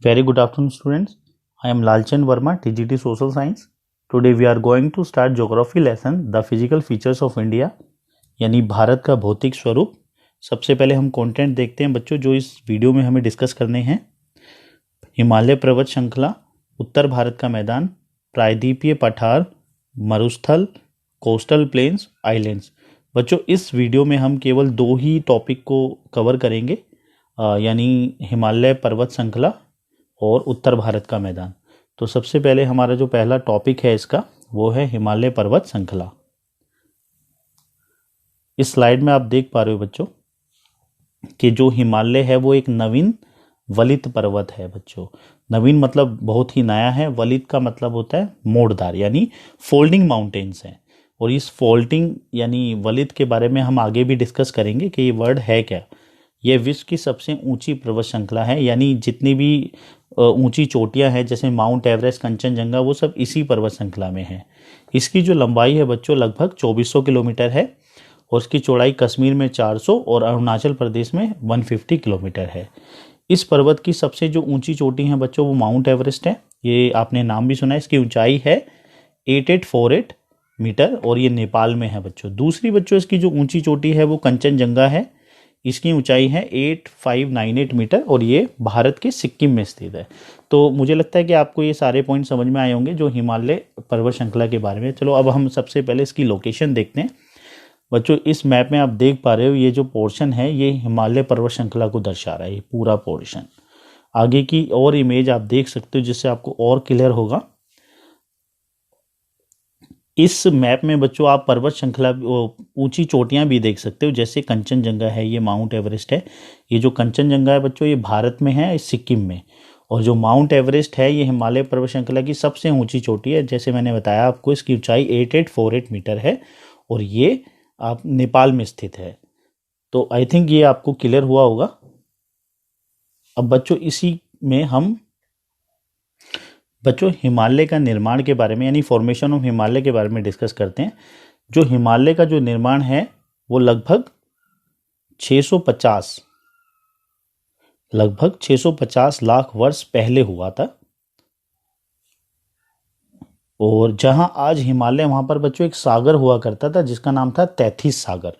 Very good afternoon, students. I am Lalchand Verma, TGT Social Science. Today we are going to start geography lesson, the physical features of India, यानी भारत का भौतिक स्वरूप। सबसे पहले हम content देखते हैं बच्चों, जो इस वीडियो में हमें डिस्कस करने हैं। हिमालय पर्वत श्रृंखला, उत्तर भारत का मैदान, प्रायद्वीपीय पठार, मरुस्थल, कोस्टल प्लेन्स, आइलैंड्स। बच्चों इस वीडियो में हम केवल दो ही टॉपिक को कवर करेंगे, यानी हिमालय पर्वत श्रृंखला और उत्तर भारत का मैदान। तो सबसे पहले हमारा जो पहला टॉपिक है इसका, वो है हिमालय पर्वत श्रृंखला। इस स्लाइड में आप देख पा रहे हो बच्चों कि जो हिमालय है वो एक नवीन वलित पर्वत है। बच्चों नवीन मतलब बहुत ही नया है, वलित का मतलब होता है मोड़दार, यानी फोल्डिंग माउंटेन्स हैं। और इस फोल्डिंग यानी वलित के बारे में हम आगे भी डिस्कस करेंगे कि ये वर्ड है क्या। यह विश्व की सबसे ऊंची पर्वत श्रृंखला है, यानी जितनी भी ऊंची चोटियां हैं जैसे माउंट एवरेस्ट, कंचनजंगा, वो सब इसी पर्वत श्रृंखला में है। इसकी जो लंबाई है बच्चों लगभग 2400 किलोमीटर है और इसकी चौड़ाई कश्मीर में 400 और अरुणाचल प्रदेश में 150 किलोमीटर है। इस पर्वत की सबसे जो ऊंची चोटी है बच्चों वो माउंट एवरेस्ट है। ये आपने नाम भी सुना है। इसकी ऊंचाई है 8848 मीटर और ये नेपाल में है बच्चों। दूसरी बच्चों इसकी जो ऊंची चोटी है वो कंचनजंगा है। इसकी ऊंचाई है 8598 मीटर और ये भारत के सिक्किम में स्थित है। तो मुझे लगता है कि आपको ये सारे पॉइंट समझ में आए होंगे जो हिमालय पर्वत श्रृंखला के बारे में। चलो अब हम सबसे पहले इसकी लोकेशन देखते हैं। बच्चों इस मैप में आप देख पा रहे हो ये जो पोर्शन है ये हिमालय पर्वत श्रृंखला को दर्शा रहा है, ये पूरा पोर्शन। आगे की और इमेज आप देख सकते हो जिससे आपको और क्लियर होगा। इस मैप में बच्चों आप पर्वत श्रृंखला ऊंची चोटियां भी देख सकते हो, जैसे कंचनजंगा है, ये माउंट एवरेस्ट है। ये जो कंचनजंगा है बच्चों ये भारत में है, सिक्किम में। और जो माउंट एवरेस्ट है ये हिमालय पर्वत श्रृंखला की सबसे ऊंची चोटी है। जैसे मैंने बताया आपको, इसकी ऊंचाई 8848 मीटर है और ये आप नेपाल में स्थित है। तो आई थिंक ये आपको क्लियर हुआ होगा। अब बच्चों इसी में हम हिमालय का निर्माण के बारे में, यानी फॉर्मेशन ऑफ हिमालय के बारे में डिस्कस करते हैं। जो हिमालय का जो निर्माण है वो लगभग 650 लाख वर्ष पहले हुआ था। और जहां आज हिमालय, वहां पर बच्चों एक सागर हुआ करता था जिसका नाम था तैथिस सागर।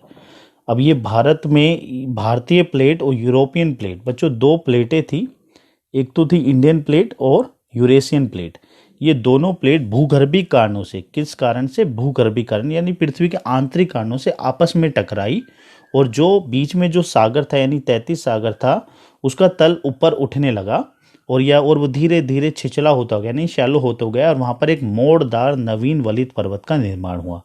अब ये भारत में भारतीय प्लेट और यूरोपियन प्लेट, बच्चों दो प्लेटें थी। एक तो थी इंडियन प्लेट और यूरेशियन प्लेट। ये दोनों प्लेट भूगर्भीय कारणों से, किस कारण से? भूगर्भीय कारण, यानी पृथ्वी के आंतरिक कारणों से आपस में टकराई। और जो बीच में जो सागर था यानी तैथिस सागर था, उसका तल ऊपर उठने लगा और वो धीरे धीरे छिछला होता गया, यानी शैलो होता गया, और वहां पर एक मोड़दार नवीन वलित पर्वत का निर्माण हुआ।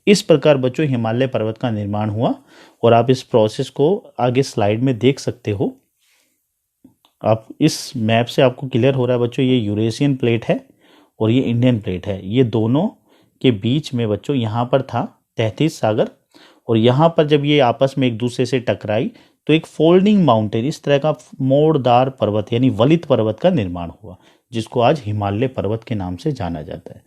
इस प्रकार बच्चों हिमालय पर्वत का निर्माण हुआ। और आप इस प्रोसेस को आगे स्लाइड में देख सकते हो। आप इस मैप से आपको क्लियर हो रहा है बच्चों, ये यूरेशियन प्लेट है और ये इंडियन प्लेट है। ये दोनों के बीच में बच्चों यहाँ पर था तैथिस सागर, और यहाँ पर जब ये आपस में एक दूसरे से टकराई तो एक फोल्डिंग माउंटेन, इस तरह का मोड़दार पर्वत यानी वलित पर्वत का निर्माण हुआ, जिसको आज हिमालय पर्वत के नाम से जाना जाता है।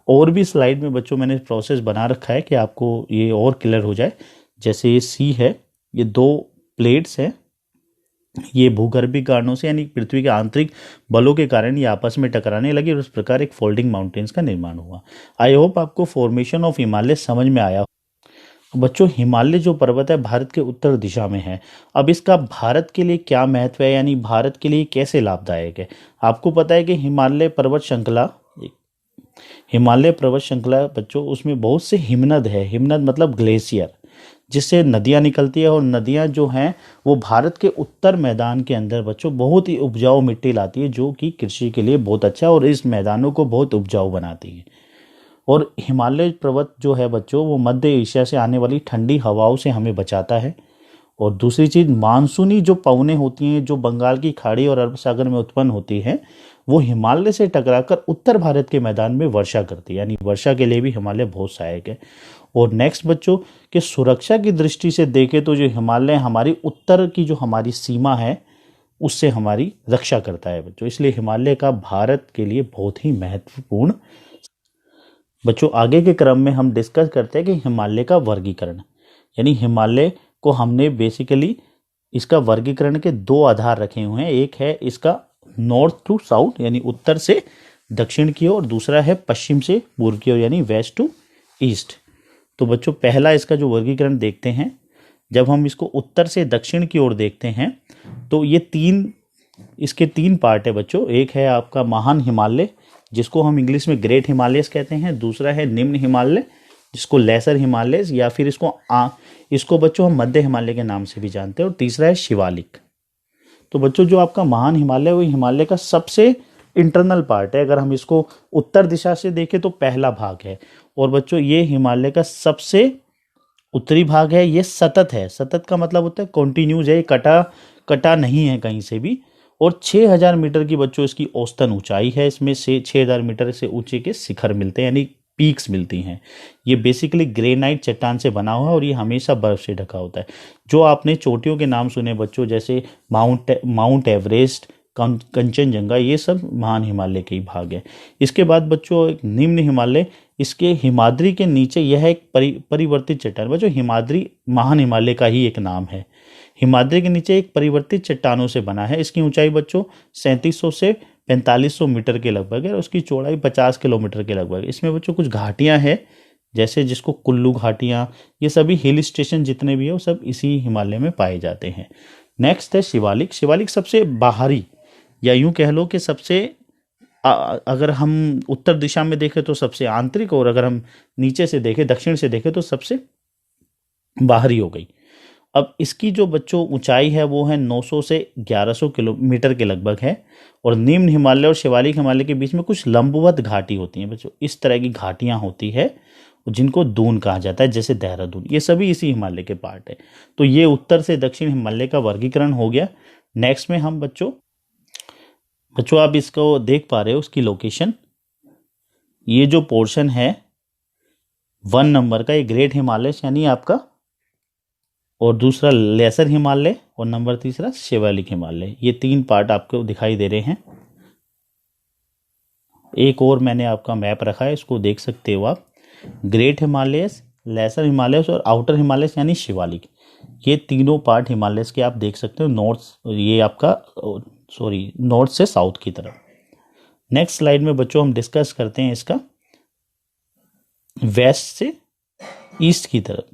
और भी स्लाइड में बच्चों मैंने प्रोसेस बना रखा है कि आपको ये और क्लियर हो जाए। जैसे ये सी है, ये दो प्लेट्स हैं, ये भूगर्भीय कारणों से यानी पृथ्वी के आंतरिक बलों के कारण ये आपस में टकराने लगी और इस प्रकार एक फोल्डिंग माउंटेन्स का निर्माण हुआ। आई होप आपको फॉर्मेशन ऑफ हिमालय समझ में आया। बच्चों हिमालय जो पर्वत है भारत के उत्तर दिशा में है। अब इसका भारत के लिए क्या महत्व है, यानी भारत के लिए कैसे लाभदायक है? आपको पता है कि हिमालय पर्वत श्रृंखला बच्चों उसमें बहुत से हिमनद है। हिमनद मतलब ग्लेशियर, जिससे नदियां निकलती है। और नदियां जो हैं वो भारत के उत्तर मैदान के अंदर बच्चों बहुत ही उपजाऊ मिट्टी लाती है, जो कि कृषि के लिए बहुत अच्छा और इस मैदानों को बहुत उपजाऊ बनाती है। और हिमालय पर्वत जो है बच्चों वो मध्य एशिया से आने वाली ठंडी हवाओं से हमें बचाता है। और दूसरी चीज़, मानसूनी जो पवनें होती हैं जो बंगाल की खाड़ी और अरब सागर में उत्पन्न होती हैं, वो हिमालय से टकराकर उत्तर भारत के मैदान में वर्षा करती है, यानी वर्षा के लिए भी हिमालय बहुत सहायक है। और नेक्स्ट बच्चों कि सुरक्षा की दृष्टि से देखें तो जो हिमालय हमारी उत्तर की जो हमारी सीमा है उससे हमारी रक्षा करता है बच्चों, इसलिए हिमालय का भारत के लिए बहुत ही महत्वपूर्ण। बच्चों आगे के क्रम में हम डिस्कस करते हैं कि हिमालय का वर्गीकरण, यानी हिमालय को हमने बेसिकली इसका वर्गीकरण के दो आधार रखे हुए हैं। एक है इसका नॉर्थ टू साउथ यानी उत्तर से दक्षिण की ओर, दूसरा है पश्चिम से पूर्व की ओर यानी वेस्ट टू ईस्ट। तो बच्चों पहला इसका जो वर्गीकरण देखते हैं, जब हम इसको उत्तर से दक्षिण की ओर देखते हैं तो इसके तीन पार्ट है बच्चों। एक है आपका महान हिमालय जिसको हम इंग्लिश में ग्रेट हिमालयस कहते हैं, दूसरा है निम्न हिमालय जिसको लेसर हिमालयस या फिर इसको बच्चों हम मध्य हिमालय के नाम से भी जानते हैं, और तीसरा है शिवालिक। तो बच्चों जो आपका महान हिमालय वो हिमालय का सबसे इंटरनल पार्ट है। अगर हम इसको उत्तर दिशा से देखें तो पहला भाग है, और बच्चों ये हिमालय का सबसे उत्तरी भाग है। ये सतत है, सतत का मतलब होता है कॉन्टिन्यूज है, ये कटा नहीं है कहीं से भी। और 6000 मीटर की बच्चों इसकी औसतन ऊंचाई है। इसमें से 6000 मीटर से ऊंचे के शिखर मिलते हैं यानी पीक्स मिलती हैं। ये बेसिकली ग्रेनाइट चट्टान से बना हुआ है और ये हमेशा बर्फ से ढका होता है। जो आपने चोटियों के नाम सुने बच्चों, जैसे माउंट एवरेस्ट, कंचनजंगा, ये सब महान हिमालय के ही भाग है। इसके बाद बच्चों एक निम्न हिमालय, इसके हिमाद्री के नीचे यह एक परिवर्तित चट्टान। बच्चों हिमाद्री महान हिमालय का ही एक नाम है। हिमाद्री के नीचे एक परिवर्तित चट्टानों से बना है। इसकी ऊंचाई बच्चों 3700 से 4500 मीटर के लगभग है और उसकी चौड़ाई 50 किलोमीटर के लगभग। इसमें बच्चों कुछ घाटियां हैं, जैसे जिसको कुल्लू घाटियां, ये सभी हिल स्टेशन जितने भी है वो सब इसी हिमालय में पाए जाते हैं। नेक्स्ट है शिवालिक। शिवालिक सबसे बाहरी या यूं कह लो कि सबसे अगर हम उत्तर दिशा में देखें तो सबसे आंतरिक, और अगर हम नीचे से देखें दक्षिण से देखें तो सबसे बाहरी हो गई। अब इसकी जो बच्चों ऊंचाई है वो है 900 से 1100 किलोमीटर के लगभग है, और निम्न हिमालय और शिवालिक हिमालय के बीच में कुछ लंबवत घाटी होती हैं बच्चों। इस तरह की घाटियां होती है जिनको दून कहा जाता है, जैसे देहरादून, ये सभी इसी हिमालय के पार्ट है। तो ये उत्तर से दक्षिण हिमालय का वर्गीकरण हो गया। नेक्स्ट में हम बच्चों आप इसको देख पा रहे हो उसकी लोकेशन। ये जो पोर्शन है 1 नंबर का, ये ग्रेट हिमालय यानी आपका, और दूसरा लेसर हिमालय, और नंबर तीसरा शिवालिक हिमालय। ये 3 पार्ट आपको दिखाई दे रहे हैं। एक और मैंने आपका मैप रखा है, इसको देख सकते हो आप। ग्रेट हिमालयस, लेसर हिमालयस और आउटर हिमालयस यानी शिवालिक, ये तीनों पार्ट हिमालयस के आप देख सकते हो। नॉर्थ से साउथ की तरफ। नेक्स्ट स्लाइड में बच्चों हम डिस्कस करते हैं इसका वेस्ट से ईस्ट की तरफ।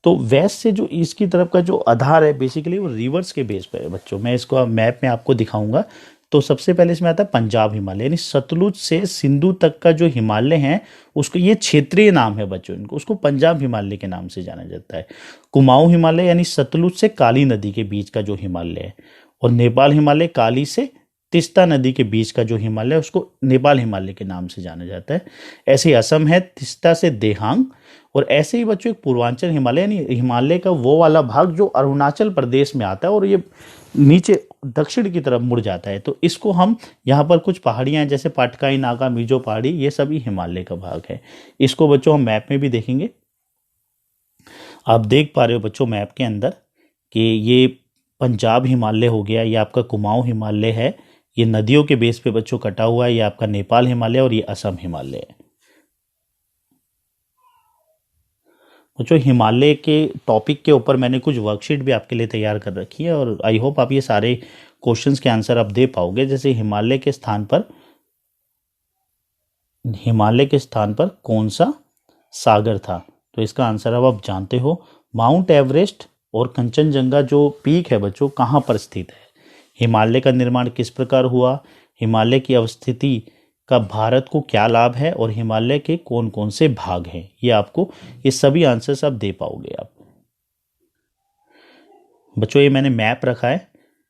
तो वेस्ट से जो ईस्ट की तरफ का जो आधार है बेसिकली वो रिवर्स के बेस पर है बच्चों। मैं इसको मैप में आपको दिखाऊंगा। तो सबसे पहले इसमें आता है पंजाब हिमालय, यानी सतलुज से सिंधु तक का जो हिमालय है उसको, ये क्षेत्रीय नाम है बच्चों, इनको उसको पंजाब हिमालय के नाम से जाना जाता है। कुमाऊं हिमालय यानी सतलुज से काली नदी के बीच का जो हिमालय है, और नेपाल हिमालय काली से तिस्ता नदी के बीच का जो हिमालय है उसको नेपाल हिमालय के नाम से जाना जाता है। ऐसे असम है तिस्ता से देहांग, और ऐसे ही बच्चों एक पूर्वांचल हिमालय यानी हिमालय का वो वाला भाग जो अरुणाचल प्रदेश में आता है और ये नीचे दक्षिण की तरफ मुड़ जाता है। तो इसको हम यहाँ पर कुछ पहाड़ियाँ हैं जैसे पाटकाई नागा, मीजो पहाड़ी, ये सभी हिमालय का भाग है। इसको बच्चों हम मैप में भी देखेंगे। आप देख पा रहे हो बच्चों मैप के अंदर कि ये पंजाब हिमालय हो गया, ये आपका कुमाऊं हिमालय है, ये नदियों के बेस पे बच्चों कटा हुआ है, ये आपका नेपाल हिमालय और ये असम हिमालय है। बच्चों हिमालय के टॉपिक के ऊपर मैंने कुछ वर्कशीट भी आपके लिए तैयार कर रखी है, और आई होप आप ये सारे क्वेश्चंस के आंसर आप दे पाओगे। जैसे हिमालय के स्थान पर कौन सा सागर था, तो इसका आंसर अब आप जानते हो। माउंट एवरेस्ट और कंचनजंगा जो पीक है बच्चों कहाँ पर स्थित है, हिमालय का निर्माण किस प्रकार हुआ, हिमालय की अवस्थिति का भारत को क्या लाभ है, और हिमालय के कौन कौन से भाग हैं, ये आपको ये सभी आंसर्स आप दे पाओगे आप बच्चों। ये मैंने मैप रखा है,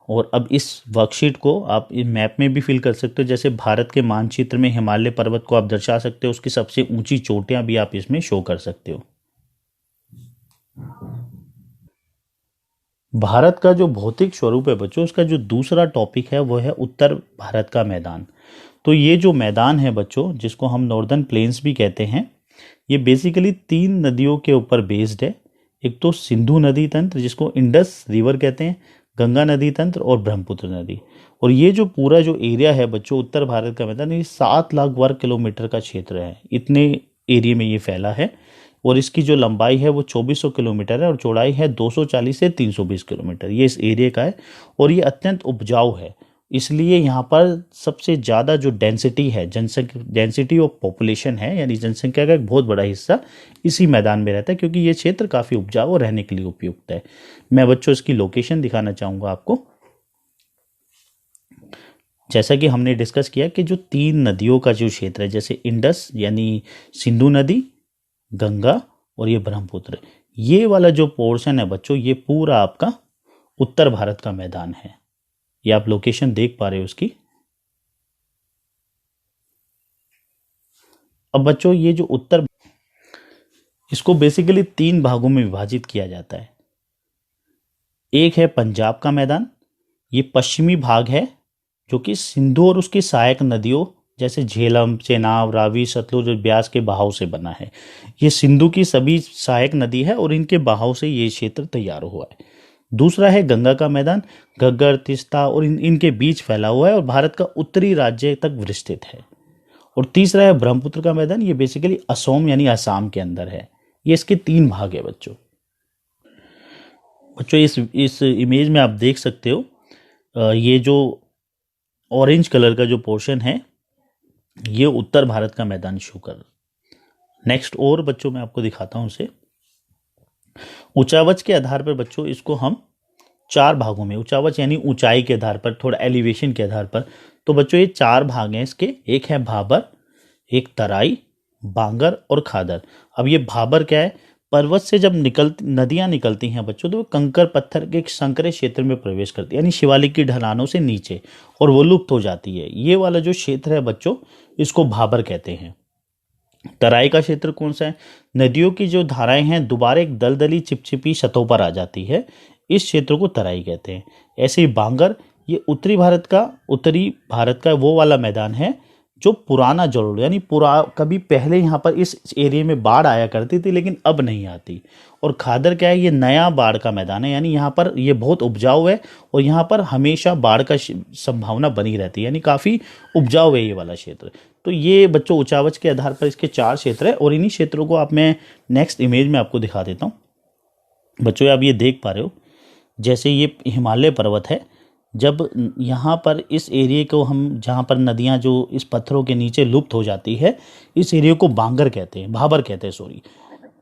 और अब इस वर्कशीट को आप इस मैप में भी फिल कर सकते हो। जैसे भारत के मानचित्र में हिमालय पर्वत को आप दर्शा सकते हो, उसकी सबसे ऊंची चोटियां भी आप इसमें शो कर सकते हो। भारत का जो भौतिक स्वरूप है बच्चों, उसका जो दूसरा टॉपिक है वो है उत्तर भारत का मैदान। तो ये जो मैदान है बच्चों, जिसको हम नॉर्दर्न प्लेन्स भी कहते हैं, ये बेसिकली 3 नदियों के ऊपर बेस्ड है। एक तो सिंधु नदी तंत्र जिसको इंडस रिवर कहते हैं, गंगा नदी तंत्र और ब्रह्मपुत्र नदी। और ये जो पूरा जो एरिया है बच्चों उत्तर भारत का मैदान, ये 7 लाख वर्ग किलोमीटर का क्षेत्र है, इतने एरिया में ये फैला है। और इसकी जो लंबाई है वो 2400 किलोमीटर है, और चौड़ाई है 240 से 320 किलोमीटर, ये इस एरिया का है। और ये अत्यंत उपजाऊ है, इसलिए यहाँ पर सबसे ज़्यादा जो डेंसिटी है, डेंसिटी ऑफ पॉपुलेशन है, यानी जनसंख्या का एक बहुत बड़ा हिस्सा इसी मैदान में रहता है, क्योंकि ये क्षेत्र काफ़ी उपजाऊ और रहने के लिए उपयुक्त है। मैं बच्चों इसकी लोकेशन दिखाना चाहूँगा आपको। जैसा कि हमने डिस्कस किया कि जो 3 नदियों का जो क्षेत्र है, जैसे इंडस यानी सिंधु नदी, गंगा और ये ब्रह्मपुत्र, ये वाला जो पोर्शन है बच्चों, ये पूरा आपका उत्तर भारत का मैदान है। ये आप लोकेशन देख पा रहे हो उसकी। अब बच्चों ये जो उत्तर, इसको बेसिकली 3 भागों में विभाजित किया जाता है। एक है पंजाब का मैदान, ये पश्चिमी भाग है जो कि सिंधु और उसकी सहायक नदियों जैसे झेलम, चेनाब, रावी, सतलुज और ब्यास के बहाव से बना है। ये सिंधु की सभी सहायक नदी है और इनके बहाव से ये क्षेत्र तैयार हुआ है। दूसरा है गंगा का मैदान, घग्गर, तीस्ता और इनके बीच फैला हुआ है और भारत का उत्तरी राज्य तक विस्तृत है। और तीसरा है ब्रह्मपुत्र का मैदान, ये बेसिकली असम यानी असम के अंदर है। ये इसके 3 भाग है बच्चों। इस इमेज में आप देख सकते हो, ये जो ऑरेंज कलर का जो पोर्शन है ये उत्तर भारत का मैदान शो कर। नेक्स्ट और बच्चों मैं आपको दिखाता हूं उसे। ऊंचावच के आधार पर बच्चों इसको हम 4 भागों में, ऊंचावच यानी ऊंचाई के आधार पर, थोड़ा एलिवेशन के आधार पर, तो बच्चों ये 4 भाग हैं इसके। एक है भाबर, एक तराई, बांगर और खादर। अब ये भाबर क्या है, पर्वत से जब नदियां निकलती हैं बच्चों, तो वो कंकर पत्थर के एक संकरे क्षेत्र में प्रवेश करती है, यानी शिवालिक की ढलानों से नीचे, और वो लुप्त हो जाती है। ये वाला जो क्षेत्र है बच्चों, इसको भाबर कहते हैं। तराई का क्षेत्र कौन सा है, नदियों की जो धाराएं हैं दोबारा एक दलदली चिपचिपी सतहों पर आ जाती है, इस क्षेत्र को तराई कहते हैं। ऐसे ही बांगर, ये उत्तरी भारत का वो वाला मैदान है जो पुराना जलोढ़, यानी कभी पहले यहाँ पर इस एरिया में बाढ़ आया करती थी लेकिन अब नहीं आती। और खादर क्या है, ये नया बाढ़ का मैदान है, यानी यहाँ पर ये बहुत उपजाऊ है और यहाँ पर हमेशा बाढ़ का संभावना बनी रहती है, यानी काफ़ी उपजाऊ है ये वाला क्षेत्र। तो ये बच्चों ऊंचावच के आधार पर इसके 4 क्षेत्र है और इन्हीं क्षेत्रों को आप मैं नेक्स्ट इमेज में आपको दिखा देता हूँ। बच्चों आप ये देख पा रहे हो, जैसे ये हिमालय पर्वत है, जब यहाँ पर इस एरिया को हम, जहाँ पर नदियाँ जो इस पत्थरों के नीचे लुप्त हो जाती है, इस एरिया को भाबर कहते हैं सॉरी।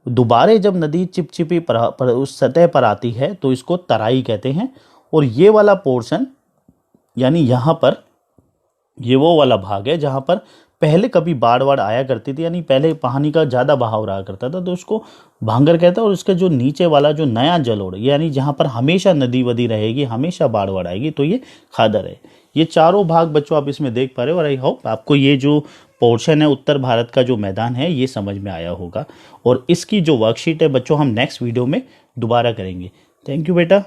दोबारा जब नदी चिपचिपी पर उस सतह पर आती है तो इसको तराई कहते हैं। और ये वाला पोर्शन, यानी यहाँ पर ये वो वाला भाग है जहाँ पर पहले कभी बाढ़ आया करती थी, यानी पहले पानी का ज़्यादा बहाव रहा करता था, तो उसको भांगर कहता है। और उसका जो नीचे वाला जो नया जलोढ़, यानी जहाँ पर हमेशा नदी वदी रहेगी, हमेशा बाढ़ आएगी, तो ये खादर है। ये चारों भाग बच्चों आप इसमें देख पा रहे हो। और आई होप आपको ये जो पोर्शन है उत्तर भारत का जो मैदान है ये समझ में आया होगा। और इसकी जो वर्कशीट है बच्चों हम नेक्स्ट वीडियो में दोबारा करेंगे। थैंक यू बेटा।